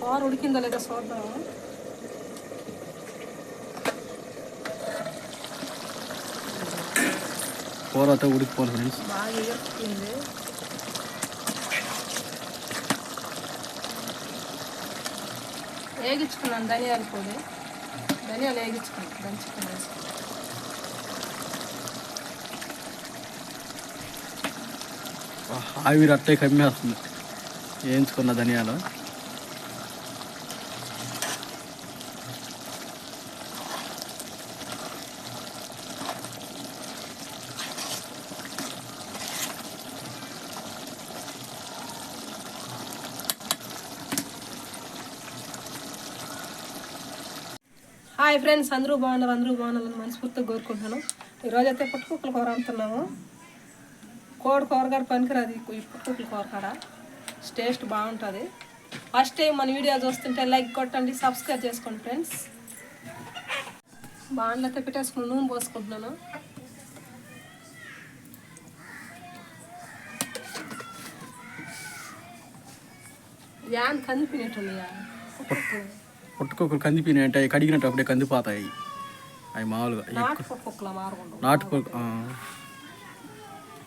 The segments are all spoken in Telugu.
కూర ఉడికిందో లేదో చూద్దాము. కూర అయితే ఉడికిపోవాలి ఫ్రెండ్స్. బాగా ఎగురుతుంది. వేగించుకున్నాను ధనియాల పొడి, ధనియాలు వేగించుకున్నాను, దంచుకుని వేసుకున్నాను. ఆవిరి అట్టే కమ్మేస్తుంది వేయించుకున్న ధనియాలు. హాయ్ ఫ్రెండ్స్, అందరూ బాగున్నారని మనస్ఫూర్తిగా కోరుకుంటున్నాను. ఈరోజు అయితే పుట్టుకుక్కల కూర అంటున్నాము. కోడి కూరగారు పనికిరాదు ఈ పుట్టుకుక్కల కూర కాడ, టేస్ట్ బాగుంటుంది. ఫస్ట్ టైం మన వీడియో చూస్తుంటే లైక్ కొట్టండి, సబ్స్క్రైబ్ చేసుకోండి ఫ్రెండ్స్. బాండ్లో అయితే పెట్టేసుకుని నూనె పోసుకుంటున్నాను. యాన్ కందిపోయినట్టున్నాయా పుట్టుకొక్కలు కందిపోయినాయి అంటే అవి కడిగినట్టు అప్పుడే కందిపోతాయి. అవి మామూలుగా నాటు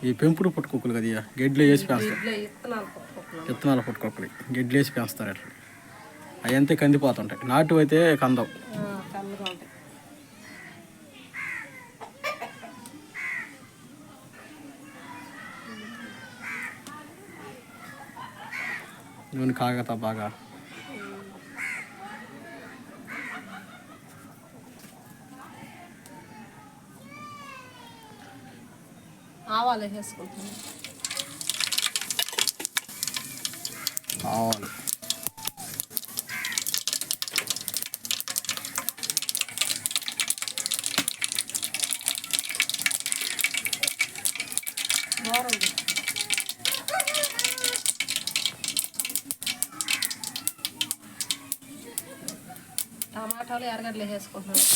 ఈ పెంపుడు పుట్టుకొక్కలు కదా, గెడ్లు వేసి పెంచుతారు. విత్తనాల పుట్టుకొక్కలు గెడ్లు వేసి పెంచుతారు. అట్లా అవి అంతే కందిపోతుంటాయి. నాటు అయితే కందం. నూనె కాగతా బాగా. ఆవాలు వేసుకుంటున్నాను. ఆవాలు టమాటాలు ఎర్రగడ్డలు వేసుకుంటున్నాను.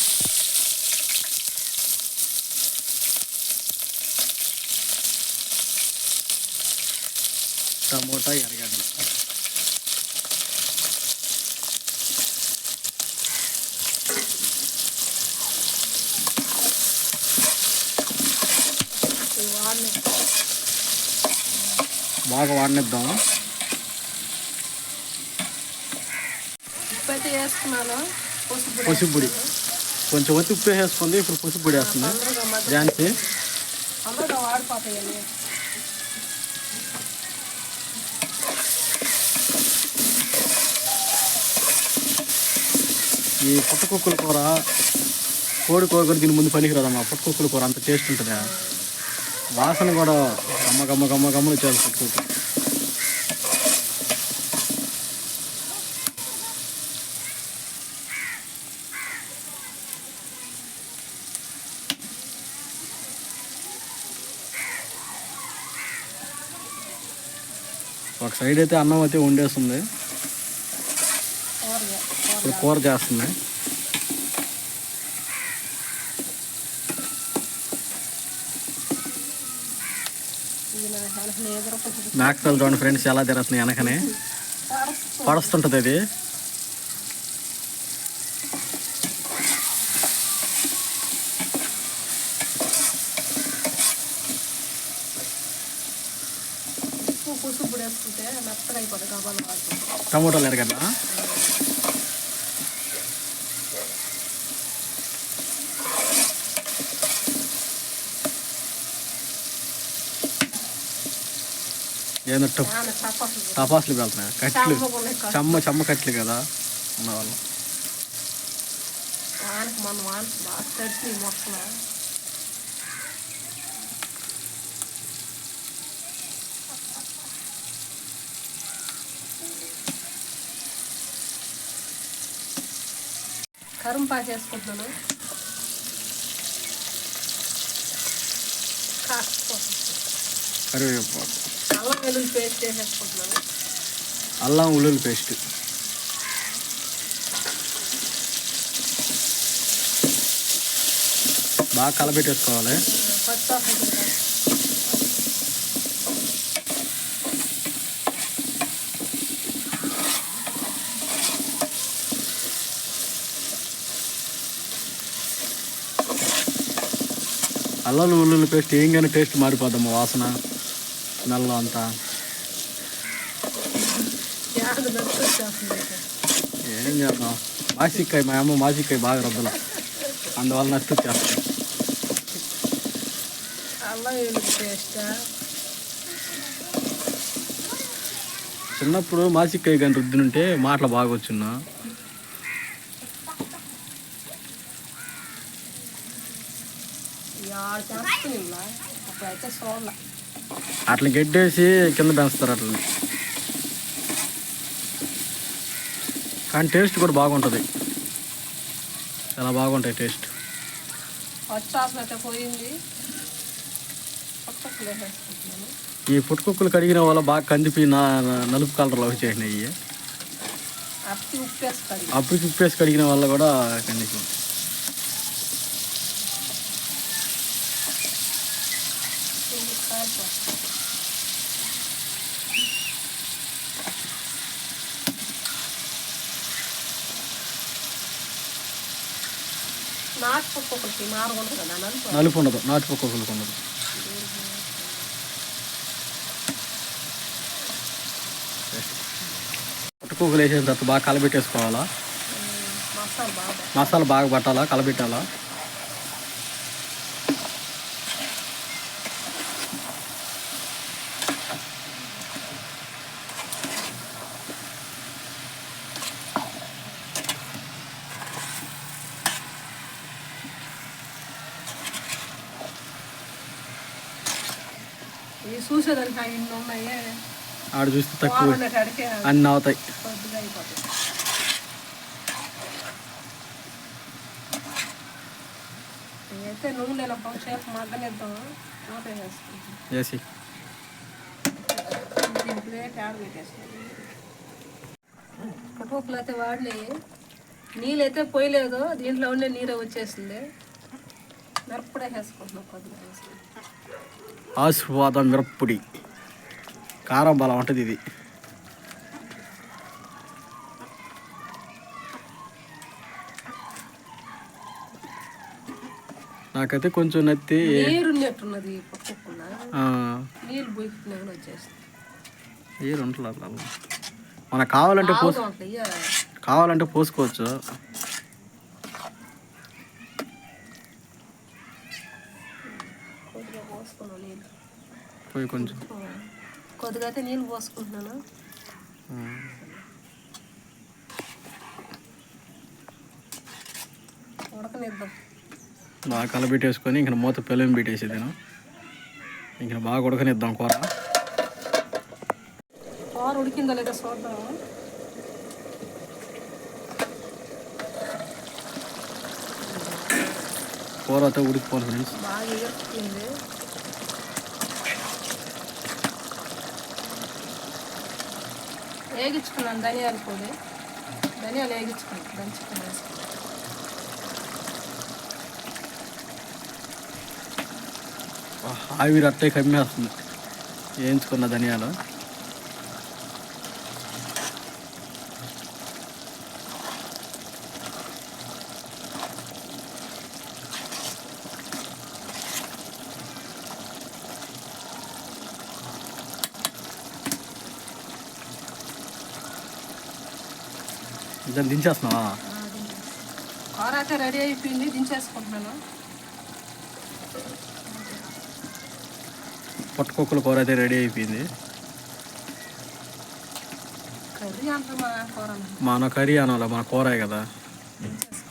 టమోటా ఎర్రగడ్డలు బాగా వాడనిద్దాం. ఉప్పు అయితే వేసుకున్నాను. పసుపుడి కొంచెం వచ్చి ఉప్పు వేసుకుంది. ఇప్పుడు పసుపుడి వేస్తుంది. ఝాన్సీ అందరూ వాడిపోతాయండి. ఈ పుట్టకుక్కల కూర కోడి కూర కూడా దీని ముందు పనికిరాదమ్మా. పుట్టకుక్కల కూర అంత టేస్ట్ ఉంటుందా, వాసన కూడా గమ్మలు చేయాలి పుట్టుకుక్కలు. ఒక సైడ్ అయితే అన్నం అయితే వండేస్తుంది, ఇప్పుడు కూర చేస్తుంది. మేకలు చూడండి ఫ్రెండ్స్ ఎలా తిరుగుతుంది. వెనకనే పడుస్తుంటుంది అది. టమోటాలు ఎరగడ్డ ఏదో టపాసులు వెళ్తున్నాయి. కట్లు చెమ్మ కట్లు కదా ఉన్నవాళ్ళు. కరుంపాకు వేసుకుంటున్నాను. కరివేపాకు, అల్లం వెల్లుల్లి పేస్ట్ వేసేసుకుంటున్నాను. అల్లం ఉల్లుల్లి పేస్ట్ బాగా కలబెట్టేసుకోవాలి. అల్లం ఉల్లుల్లి పేస్ట్ ఏంగానే టేస్ట్ మారిపోద్దమ్మా, వాసన స్మెల్ అంతా. యాడ నచ్చేస్తుంది. ఏం చేద్దాం, మాసిక్కాయ మా అమ్మ మాసిక్కాయ బాగా రద్దల, అందువల్ల నచ్చి వచ్చేస్తాం. అల్లం వెల్లుల్లి పేస్ట్ చిన్నప్పుడు మాసిక్కాయ కానీ రుద్దునుంటే మాటలు బాగా వచ్చున్నా. అప్పుడైతే చూడాల. అట్లా గడ్డేసి కింద పెంచుతారు అట్లా, కానీ టేస్ట్ కూడా బాగుంటుంది, చాలా బాగుంటాయి టేస్ట్. వచ్చాసన అయితే పోయింది. పక్కకు వేసేసుకుంటున్నాను. ఈ పుట్టుకుక్కలు కడిగిన వల్ల బాగా కందిపి నలుపు కలర్లో వచ్చేసినాయి. అప్పి ఉప్పేస్తాడు. అప్పటికి ఉప్పేసి కడిగిన వల్ల కూడా కందిపి. నాటు పక్కకి మారుగుంటుంది కదా, నలుపు ఉండదు, నాటు పుట్టుకుక్కలకు ఉండదు. పుట్టుకుక్కలు వేసిన తర్వాత బాగా కలబెట్టేసుకోవాలా, మసాలా బాగా పట్టాలా, కలబెట్టాలా. ఇవి చూసేదానికి ఇన్ని ఉన్నాయి. ఆడ చూస్తే తక్కువ, అన్నీ అవుతాయి. కొద్దిగా అయిపోతాయి. అయితే నువ్వు నేను కొంచెంసేపు మగ్గనిద్దాము. మూత వేసుకుంటాం. వేసి ప్లేట్ యాడ్ పెట్టేస్తాను. పుట్టుకుక్కలు అయితే వాడినాయి. నీళ్ళైతే పోయలేదు, దీంట్లో ఉండే నీరే వచ్చేసింది. మిరప్పొడి వేసుకుంటున్నాం కొద్దిగా వేసి. ఆశీర్వాదం మిరప్పొడి కారం బలం ఉంటుంది ఇది. నాకైతే కొంచెం నత్తి నీరు ఉన్నట్టున్నది. పుట్టుకున్న నీళ్ళు పోయినా కూడా వచ్చేస్తుంది. నీరు ఉంటుంది, మనకు కావాలంటే పోసుకోవచ్చు. పోయి కొంచెం కొద్దిగా అయితే నీళ్ళు పోసుకుంటున్నాను. ఉడకనిద్దాం. బాగా కలబెట్టేసుకొని ఇంక మూత పెళ్ళం పెట్టేసేది, ఇంక బాగా ఉడకనిద్దాం. కూర ఉడికిందా లేదా చూద్దాం. కూర అయితే ఉడికిపోను ఫ్రెండ్స్, బాగా ఎగురుతుంది. వేగించుకున్నాను ధనియాల పొడి, ధనియాలు వేగించుకున్నాను, దంచుకుని వేసుకున్నాను. ఆవిరి అట్టే కమ్మేస్తుంది వేయించుకున్న ధనియాలు. దాన్ని దించేస్తున్నావా? కూర అయితే రెడీ అయిపోయింది, దించేసుకుంటున్నాను. పుట్టుకుక్కల కూర అయితే రెడీ అయిపోయింది. కర్రీ అంటారు, మన కూర మన కర్రీ అనాలి, మన కూరే కదా. దించేసుకుంటాను.